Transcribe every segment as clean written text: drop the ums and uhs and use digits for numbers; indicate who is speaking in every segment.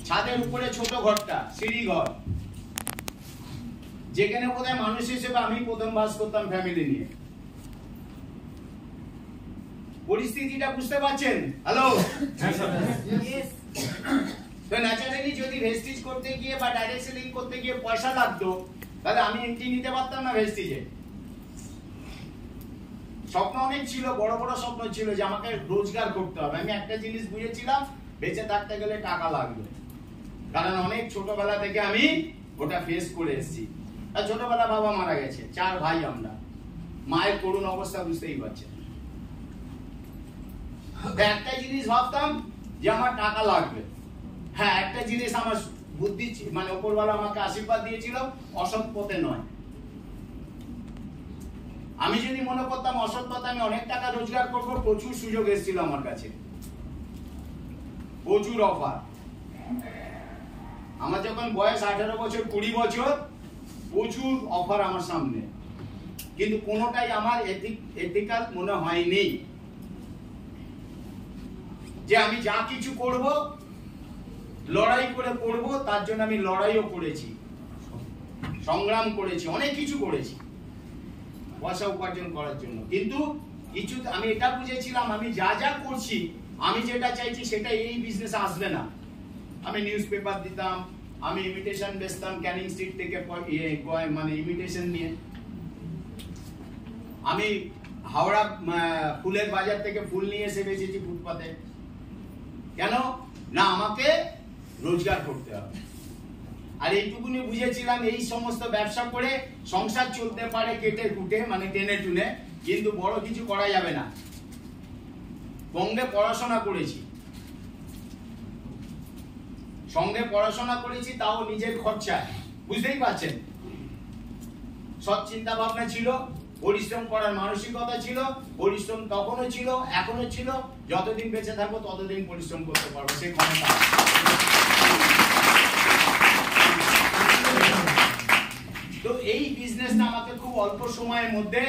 Speaker 1: ছাদের উপরে ছোট ঘরটা, সিঁড়ি ঘর, যেখানে বোধহয় মানুষ হিসেবে আমি প্রথম বাস করতাম ফ্যামিলি নিয়ে। পরিস্থিতিটা বুঝতে পারছেন? হ্যালো, তো ন্যাচারালি যদি ভেস্টিজ করতে গিয়ে বা ডাইরেক্ট সেলিং করতে গিয়ে পয়সা লাগতো, তাহলে আমি এন্ট্রি নিতে পারতাম না ভেস্টিজে। স্বপ্ন অনেক ছিল, বড় বড় স্বপ্ন ছিল যে আমাকে রোজগার করতে হবে। আমি একটা জিনিস বুঝেছিলাম, বেঁচে থাকতে গেলে টাকা লাগবে, কারণ অনেক ছোটবেলা থেকে আমি ওটা ফেস করে এসেছি। আর ছোটবেলা বাবা মারা গেছে, 4 ভাই আমরা, মায়ের করুণ অবস্থা বুঝতেই পারছেন। একটা জিনিস ভাবতাম যে আমার টাকা লাগবে। হ্যাঁ, একটা জিনিস আমার বুদ্ধি মানে উপরওয়ালা আমাকে আশীর্বাদ দিয়েছিল, অসৎ পথে নয়। আমি যদি মনে করতাম অসৎ পথে আমি অনেক টাকা রোজগার করব, প্রচুর সুযোগ এসেছিল আমার কাছে, প্রচুর অফার। আমার যখন বয়স 18 বছর 20 বছর, প্রচুর অফার আমার সামনে, কিন্তু কোনোটাই আমার এথিক্যাল মনে হয়নি। যে আমি যা কিছু করব লড়াই করে করব, তার জন্য আমি লড়াইও করেছি, সংগ্রাম করেছি, অনেক কিছু করেছি পয়সা উপার্জন করার জন্য। কিন্তু কিছু আমি এটা বুঝেছিলাম, আমি যা যা করছি, আমি যেটা চাইছি সেটা এই বিজনেসে আসবে না। আমি নিউজ পেপার দিতাম, আমি ইমিটেশন বেচতাম ক্যানিং স্ট্রিট থেকে, মানে ইমিটেশন নিয়ে। আমি হাওড়া ফুলের বাজার থেকে ফুল নিয়ে এসে বেচেছি ফুটপাতে। কেন না? আমাকে রোজগার করতে হবে। আর এইটুকুনি বুঝেছিলাম, এই সমস্ত ব্যবসা করে সংসার চলতে পারে কেটে কুটে, মানে টেনে টুনে, কিন্তু বড় কিছু করা যাবে না। পড়াশোনা করেছি, সঙ্গে পড়াশোনা করেছি, তাও নিজের খরচায়, বুঝতেই পারছেন। সৎ চিন্তা ভাবনা ছিল, পরিশ্রম করার মানসিকতা ছিল, পরিশ্রম তখনও ছিল, এখনো ছিল, যতদিন বেঁচে থাকবো ততদিন পরিশ্রম করতে পারবো, সেই ক্ষমতা। তো এই বিজনেসটা আমাকে খুব অল্প সময়ের মধ্যে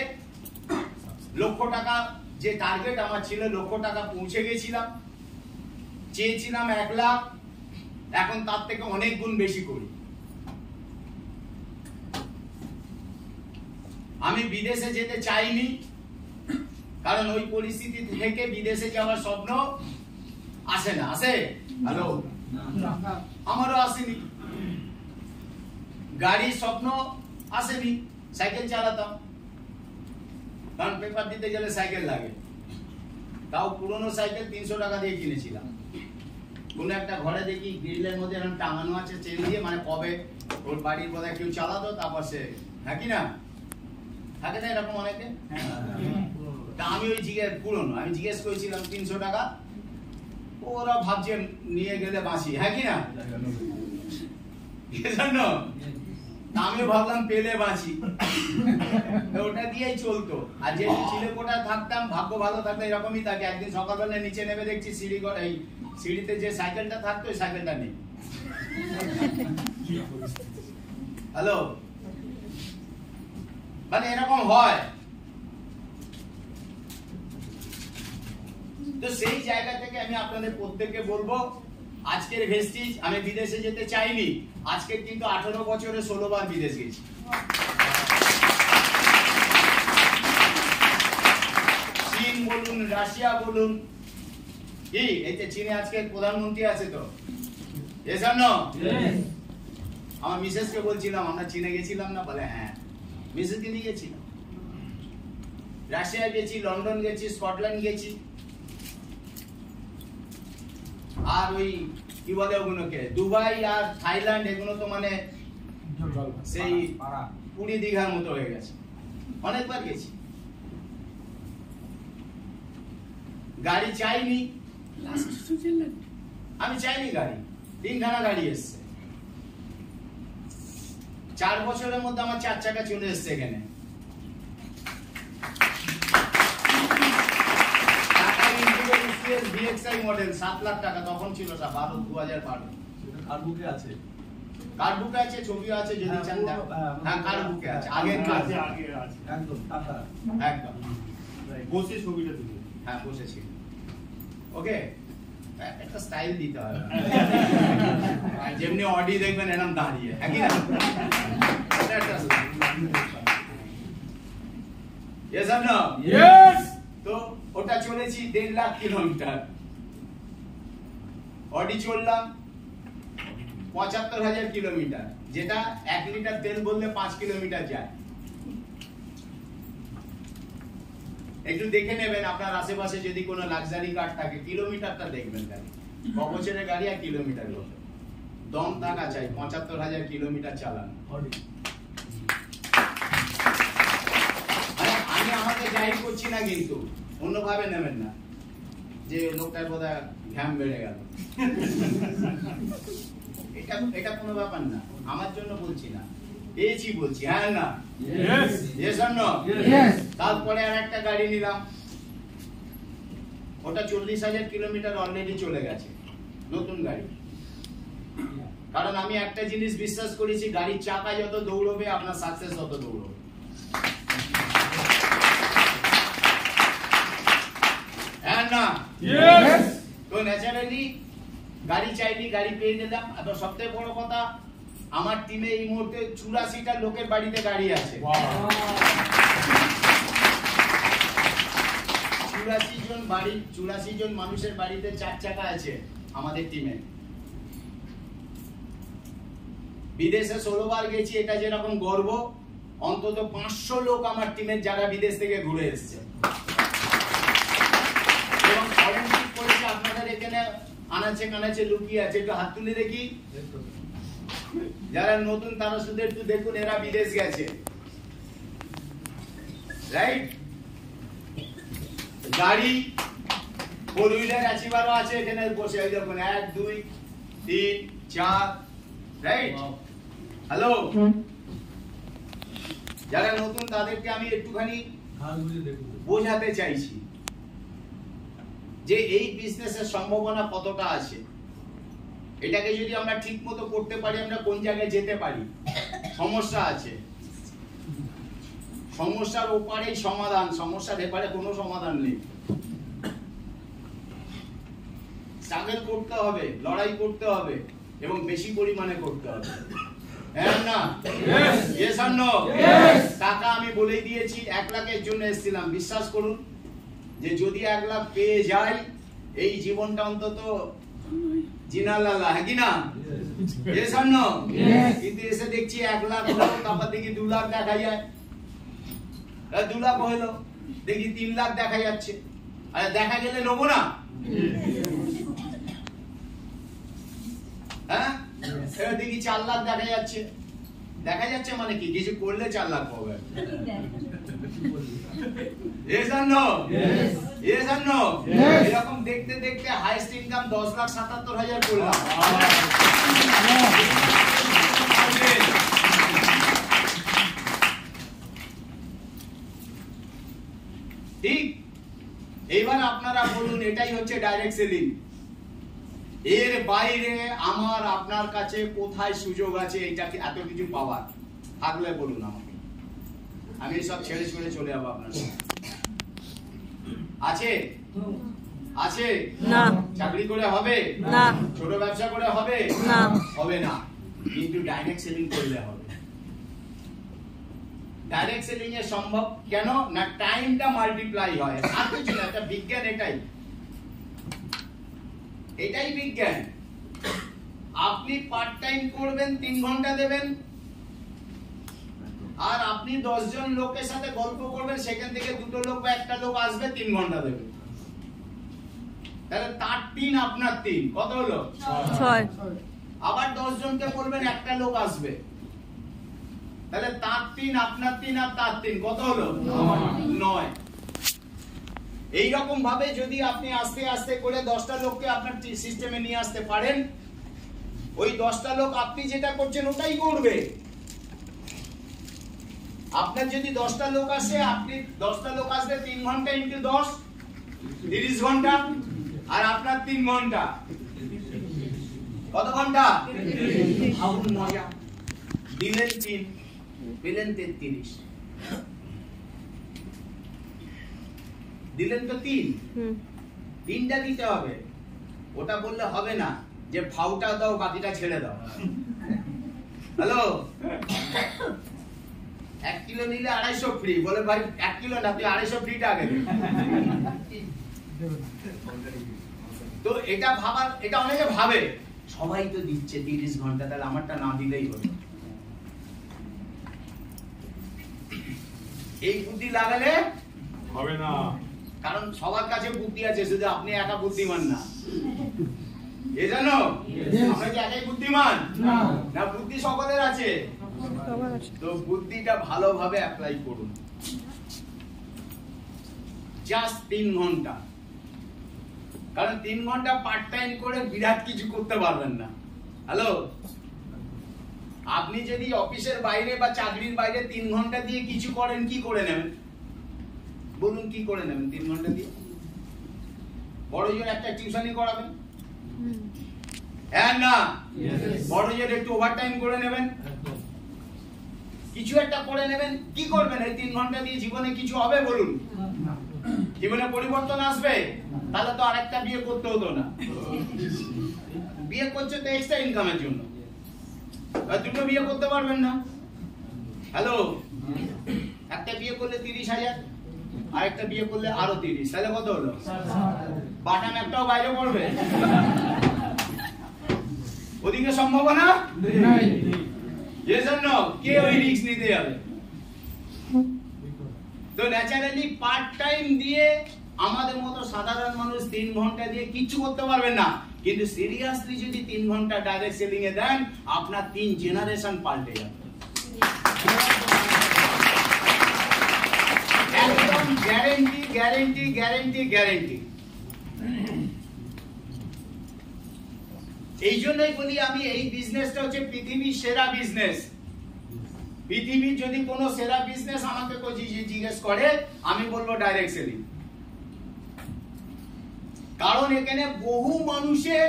Speaker 1: লক্ষ টাকা, যে টার্গেট আমার ছিল লক্ষ টাকা, পৌঁছে গেছিলাম। চেয়েছিলাম 1 লাখ, এখন তার থেকে অনেক গুণ বেশি করি। আমি বিদেশে যেতে চাইনি, কারণ ওই পরিস্থিতি থেকে বিদেশে যাওয়ার স্বপ্ন আসে না। আসে? হ্যালো, আমারও আসেনি। গাড়ির স্বপ্ন আসেনি, সাইকেল চালাতাম, কারণ পেপার দিতে গেলে সাইকেল লাগে। তাও পুরনো সাইকেল 300 টাকা দিয়ে কিনেছিলাম। কোন একটা ঘরে দেখি গ্রিলের মধ্যে এরকম টাঙানো আছে চেন দিয়ে, মানে কবে ওর বাড়ির বোধহয় কেউ চালাতো, তারপর সে, হ্যাঁ কি না, থাকে না এরকম অনেকে। তা আমি ওই পুরনো, আমি জিজ্ঞেস করেছিলাম 300 টাকা, ওরা ভাবছে নিয়ে গেলে বাঁচি, হ্যাঁ কি না, আমিও ভাবলাম পেলে বাঁচি, ওটা দিয়েই চলতো। আর যে চিলেকোটা থাকতাম, ভাগ্য ভালো থাকলে এরকমই থাকে। একদিন সকালবেলা নিচে নেমে দেখছি এই সিঁড়িতে যে সাইকেলটা থাকতো, ওই সাইকেলটা নেই। হ্যালো, মানে এরকম হয়। তো সেই জায়গা থেকে আমি আপনাদের প্রত্যেককে বলবো, আজকের ভেস্টিজ, আমি বিদেশে যেতে চাইনি, আজকের কিন্তু 18 বছরে 16 বার বিদেশ গেছি। চীন বলুন, রাশিয়া বলুন, কি এই যে চীনে আজকে প্রধানমন্ত্রী আছে তো, এসব না। আমার মিসেসকে বলছিলাম আমরা চীনে গেছিলাম না, বলে হ্যাঁ, মিসেসকে নিয়ে গেছিলাম। রাশিয়া গেছি, লন্ডন গেছি, স্কটল্যান্ড গেছি, আর ওই কি বলে ওগুলোকে, দুবাই আর থাইল্যান্ড, এগুলো তো মানে সেই 20 দীঘার মতো হয়ে গেছে, অনেকবার গেছি। গাড়ি চাইনি, আমি চাইনি গাড়ি, 3খানা গাড়ি এসছে। 4 বছরের মধ্যে আমার 4 চাকা চলে এসছে এখানে। VXI মডেল 7 লাখ টাকা তখন ছিল, 2012।
Speaker 2: কার বুকে আছে,
Speaker 1: কার বুকে আছে, ছবিও আছে, যদি চান দেখো। হ্যাঁ, কার বুকে আছে, আগের কাজ
Speaker 2: আগে আছে একদম টাকা,
Speaker 1: একদম
Speaker 2: বসে ছবিটা দিবে।
Speaker 1: হ্যাঁ, বসেছি। ওকে, একটা স্টাইল দিতে হয়। যেমনি অডি দেখবেন এরকম দাঁড়িয়ে, একই না? এটা একটা yes or no?
Speaker 3: Yes!
Speaker 1: তো ওটা চলেছি 1.5 লাখ কিলোমিটার, অডি চললাম 75,000 কিলোমিটার, যেটা 1 লিটার তেল বললে 5 কিলোমিটার যায়। একটু দেখে নেবেন আপনার আশেপাশে যদি কোনো লাক্সারি কার থাকে, কিলোমিটারটা দেখবেন গাড়ি, ক বছরের গাড়ি আর কিলোমিটার কত। দম থাকা চাই 75,000 কিলোমিটার চালানো। আমি আমাকে জাহির করছি না, কিন্তু অন্যভাবে নেবেন না যে লোকটার বোধহয় ঘাম বেড়ে গেল। এটা কোনো ব্যাপার না, আমার জন্য বলছি না, পেয়েছি বলছি, হ্যাঁ না? yes or no?
Speaker 3: Yes!
Speaker 1: তারপরে আর একটা গাড়ি নিলাম, ওটা 40,000 কিলোমিটার অলরেডি চলে গেছে, নতুন গাড়ি। কারণ আমি একটা জিনিস বিশ্বাস করেছি, গাড়ির চাকা যত দৌড়বে আপনার সাকসেস তত দৌড়বে। হ্যাঁ না?
Speaker 3: Yes!
Speaker 1: তো ন্যাচারালি গাড়ি চাইনি, গাড়ি পেয়ে নিলাম। আর সবথেকে বড় কথা, আমার টিমে এই মুহূর্তে 84টা লোকের বাড়িতে গাড়ি আছে। 84 জন মানুষের বাড়িতে 4 চাকা আছে আমাদের টিমে। বিদেশে 16 বার গেছি, এটা যেরকম গর্ব, অন্তত 500 লোক আমার টিমের যারা বিদেশ থেকে ঘুরে এসেছে। এবং ফরেনসিক করেছে, আপনাদের এখানে আনাচে কানাচে লুকিয়ে আছে, একটু হাত তুলে দেখি। যারা নতুন তারা শুধু একটু দেখুন, এরা বিদেশ গেছে, রাইট? গাড়ি 4 হুইলার অ্যাচিভারও আছে এখানে বসে, এই দেখুন 1 2 3 4, রাইট? হ্যালো, যারা নতুন তাদেরকে আমি একটুখানি বোঝাতে চাইছি যে এই বিজনেসের সম্ভাবনা কতটা আছে। এটাকে যদি আমরা ঠিক মতো করতে পারি, আমরা কোন জায়গায় যেতে পারি। সমস্যা আছে, সমস্যার ওপারেই সমাধান, সমস্যার এপারে কোনো সমাধান নেই। স্ট্রাগল করতে হবে, লড়াই করতে হবে, এবং বেশি পরিমাণে করতে হবে। হ্যাঁ না? yes or no? টাকা আমি বলেই দিয়েছি, 1 লাখের জন্য এসেছিলাম। বিশ্বাস করুন যে যদি 1 লাখ পেয়ে যাই, এই জীবনটা অন্তত জিনালালা, হ্যাঁ কি না? yes or no? কিন্তু এসে দেখছি 1 লাখ হলো, তারপর দেখি 2 লাখ দেখা যায়, 2 লাখ হলো, দেখি 3 লাখ দেখা যাচ্ছে। আরে দেখা গেলে নেবো না? হ্যাঁ, এবার দেখি 4 লাখ দেখা যাচ্ছে। দেখা যাচ্ছে মানে কি, কিছু করলে 4 লাখ পাবে। yes or no? yes or no? এরকম দেখতে দেখতে হাইয়েস্ট ইনকাম 10,77,000 করলাম। ঠিক, এইবার আপনারা বলুন, এটাই হচ্ছে ডাইরেক্ট সেলিং। এর বাইরে আমার আপনার কাছে কোথায় সুযোগ আছে এইটাকে এত কিছু পাওয়ার? থাকলে বলুন আমাকে, আমি সব ছেড়ে ছুড়ে চলে যাবো আপনার সাথে। আছে? আছে
Speaker 4: না।
Speaker 1: চাকরি করে হবে
Speaker 4: না।
Speaker 1: ছোট ব্যবসা করে হবে
Speaker 4: না।
Speaker 1: হবে না, কিন্তু ডাইরেক্ট সেলিং করলে হবে। ডাইরেক্ট সেলিং এ সম্ভব কেন না? টাইমটা মাল্টিপ্লাই হয়, আর কিছু না, একটা বিজ্ঞান। এটাই বিজ্ঞান। আপনি পার্ট টাইম করবেন, 3 ঘন্টা দেবেন, আর আপনি 10 জন লোকের সাথে গল্প করবেন, সেখান থেকে 2টো লোক বা 1টা লোক আসবে, 3 ঘন্টা দেবেন। তাহলে তার 3 আপনার 3, কত হলো?
Speaker 4: 6।
Speaker 1: আবার 10 জনকে বলবেন, 1টা লোক আসবে, তাহলে তার 3 আপনার 3 আর তার 3, কত হলো? 9। এইরকম ভাবে যদি আপনি আস্তে আস্তে করে 10টা লোককে আপনার সিস্টেমে নিয়ে আসতে পারেন, ওই 10টা লোক আপনি যেটা করছেন ওটাই করবে। আপনার যদি 10টা লোক আসে, আপনি 10টা লোক আসবে 3 ঘন্টা ইনটু 10, 30 ঘন্টা, আর আপনার 3 ঘন্টা, কত ঘন্টা? ভাবুন মজা। দিলেন 3, পেলেন 33, দিলেন তো 3, 3টা দিতে হবে। ওটা বললে হবে না যে ফাউটা দাও বাকিটা ছেড়ে দাও। হ্যালো, 1 কিলো নিলে 250 ফ্রি, বলে ভাই 1 কিলো না তুই 250 ফ্রিটা আগে দে। তো এটা ভাবার, এটা অনেকে ভাবে সবাই তো দিচ্ছে 30 ঘন্টা, তাহলে আমারটা না দিলেই হলো। এই বুদ্ধি লাগালে
Speaker 2: হবে না,
Speaker 1: কারণ সবার কাছে বুদ্ধি আছে, শুধু আপনি একা বুদ্ধিমান না। এ জানো আমরা কি একাই বুদ্ধিমান না, বুদ্ধি সকলের আছে। তো বুদ্ধিটা ভালোভাবে অ্যাপ্লাই করুন। জাস্ট 3 ঘন্টা, কারণ 3 ঘন্টা পার্ট টাইম করে বিরাট কিছু করতে পারবেন না। হ্যালো, আপনি যদি অফিসের বাইরে বা চাকরির বাইরে 3 ঘন্টা দিয়ে কিছু করেন, কি করে নেবেন বলুন? কি করে নেবেন 3 ঘন্টা দিয়ে? বড় জোর একটা টিউশনি করাবেন, হ্যাঁ না? বড় জোর একটু ওভারটাইম করে নেবেন, কিছু একটা করে নেবেন। কি করবেন এই 3 ঘন্টা দিয়ে? জীবনে কিছু হবে বলুন? জীবনে পরিবর্তন আসবে? তাহলে তো আরেকটা বিয়ে করতে হতো না। বিয়ে করছে তো এক্সট্রা ইনকামের জন্য, আর দুটো বিয়ে করতে পারবেন না। হ্যালো, একটা বিয়ে করলে 30,000, আর একটা বিয়ে করলে আরো 30, তাহলে কত হলো? বাটাম একটাও বাইরে পড়বে? ওদিকে সম্ভাবনা নাই, এজন্য কে ওই রিস্ক নিতে যাবে? তো ন্যাচারালি পার্ট টাইম দিয়ে আমাদের মতো সাধারণ মানুষ 3 ঘন্টা দিয়ে কিচ্ছু করতে পারবেন না, কিন্তু সিরিয়াসলি যদি 3 ঘন্টা ডাইরেক্ট সেলিং এ দেন, আপনার 3 জেনারেশন পাল্টে যাবে। একদম গ্যারান্টি, গ্যারান্টি, গ্যারান্টি, গ্যারান্টি। এই জন্যই বলি আমি, এই বিজনেসটা হচ্ছে পৃথিবীর সেরা বিজনেস। পৃথিবীর যদি কোনো সেরা বিজনেস আমাকে কেউ জিজ্ঞেস করে, আমি বলবো ডাইরেক্ট সেলিং। কারণ এখানে বহু মানুষের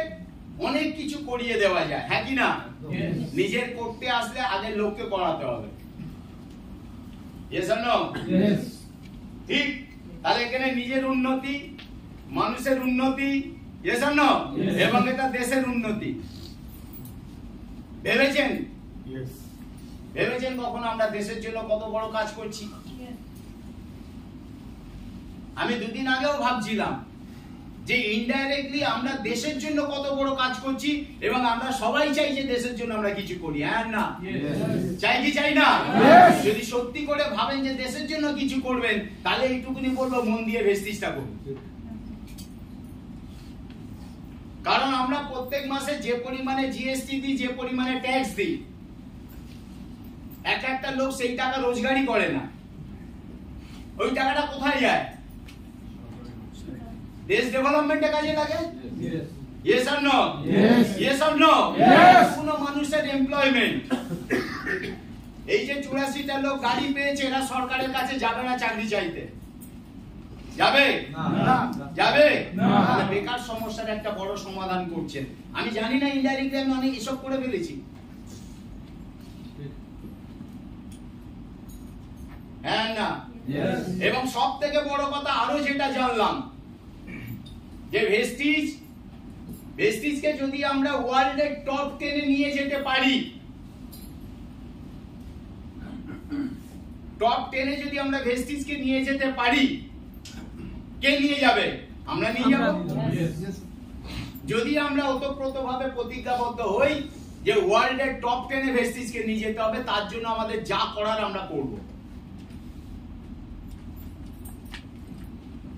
Speaker 1: অনেক কিছু করিয়ে দেওয়া যায়, হ্যাঁ কি না? নিজের করতে আসলে আগে লোককে করাতে হবে। ঠিক, তাহলে এখানে নিজের উন্নতি, মানুষের উন্নতি, এবং এটা দেশের উন্নতি। ভেবেছেন ভেবেছেন কখনো আমরা দেশের জন্য কত বড় কাজ করছি? আমি 2 দিন আগেও ভাবছিলাম যে ইনডাইরেক্টলি আমরা দেশের জন্য কত বড় কাজ করছি, এবং আমরা সবাই চাই যে দেশের জন্য আমরা কিছু করি, হ্যাঁ না? চাই কি চাই না? যদি সত্যি করে ভাবেন যে দেশের জন্য কিছু করবেন, তাহলে এইটুকুনি বলবো, মন দিয়ে ভেস্টিজটা করুন। কারণ আমরা প্রত্যেক মাসে যে পরিমাণে জিএসটি দিই, যে পরিমাণে ট্যাক্স দিই, একটা লোক সেই টাকা রোজগারই করে না। ওই টাকাটা কোথায় যায়? দেশ ডেভেলপমেন্টে কাজে লাগে? Yes or no? Yes or no? কোন মানুষের এমপ্লয়মেন্ট। এই যে 84টা লোক গাড়ি পেয়েছে, এরা সরকারের কাছে যাবে না চাকরি চাইতে? যাবে? যাবে? তাহলে বেকার সমস্যার একটা বড় সমাধান করছেন। আমি জানি না, ইনডাইরেক্টলি আমি অনেক এসব করে ফেলেছি, হ্যাঁ না? এবং সব থেকে বড় কথা আরো যেটা জানলাম, যে ভেস্টিজকে যদি আমরা ওয়ার্ল্ডের টপ 10 এ নিয়ে যেতে পারি, টপ 10 এ যদি আমরা ভেস্টিজকে নিয়ে যেতে পারি, কে নিয়ে যাবে? আমরা নিয়ে যাব। যদি আমরা ওতপ্রোতভাবে প্রতিজ্ঞাবদ্ধ হই যে ওয়ার্ল্ডের টপ 10 এ ভেস্টিজকে নিয়ে যেতে হবে, তার জন্য আমাদের যা করার আমরা করব,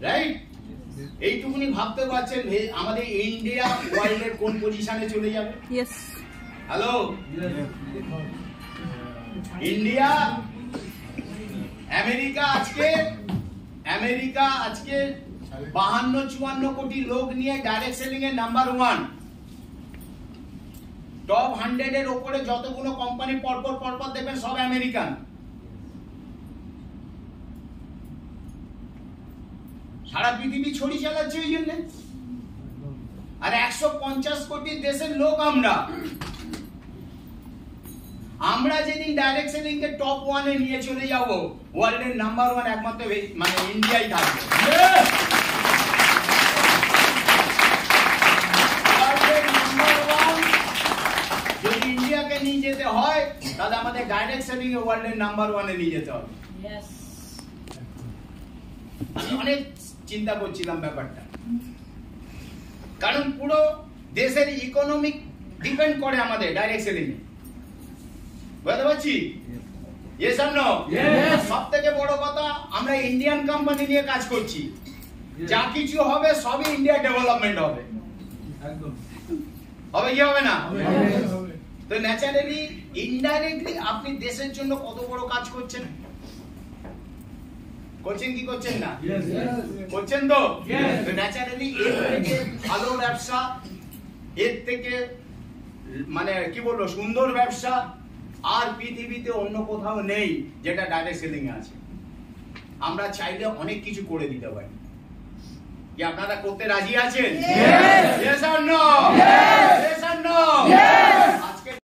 Speaker 1: রাইট? এইটুকুনি ভাবতে পারছেন আমাদের ইন্ডিয়া ওয়ার্ল্ডের কোন পজিশনে চলে যাবে? হ্যালো, ইন্ডিয়া, আমেরিকা আজকে 52-54 কোটি লোক নিয়ে ডাইরেক্ট সেলিং এর নাম্বার 1। টপ 100 এর উপরে যতগুলো কোম্পানি পরপর দেখবেন, সব আমেরিকান। সারা পৃথিবী ছড়ি চালাচ্ছে ওই জন্য। আর 150 কোটি দেশের লোক আমরা যেদিন ডাইরেক্ট সেলিং কে টপ 1 এ নিয়ে চলে যাব, ওয়ার্ল্ডের নাম্বার 1 একমাত্র মানে ইন্ডিয়াই থাকবে। ওয়ার্ল্ডের নাম্বার 1 তাহলে আমাদের ডাইরেক্ট সেলিং এ ওয়ার্ল্ডের নাম্বার 1 এ নিয়ে যেতে হবে। আমি অনেক চিন্তা করছিলাম ব্যাপারটা, কারণ পুরো দেশের ইকোনমিক ডিপেন্ড করে আমাদের ডাইরেক্ট সেলিং এ। বুঝতে পারছি? Yes or no? সবথেকে বড় কথা, আমরা ইন্ডিয়ান কোম্পানি নিয়ে কাজ করছি, যা কিছু হবে সবই ইন্ডিয়া ডেভেলপমেন্ট হবে।
Speaker 2: একদম
Speaker 1: হবে কি হবে না? তো ন্যাচারালি ইনডাইরেক্টলি আপনি দেশের জন্য কত বড় কাজ করছেন, করছেন কি করছেন না? করছেন তো? তো ন্যাচারালি এর থেকে ভালো ব্যবসা, এর থেকে মানে কি বলবো সুন্দর ব্যবসা আর পৃথিবীতে অন্য কোথাও নেই যেটা ডাইরেক্ট সেলিং এ আছে। আমরা চাইলে অনেক কিছু করে দিতে পারি। কি আপনারা করতে রাজি আছেন? Yes or no?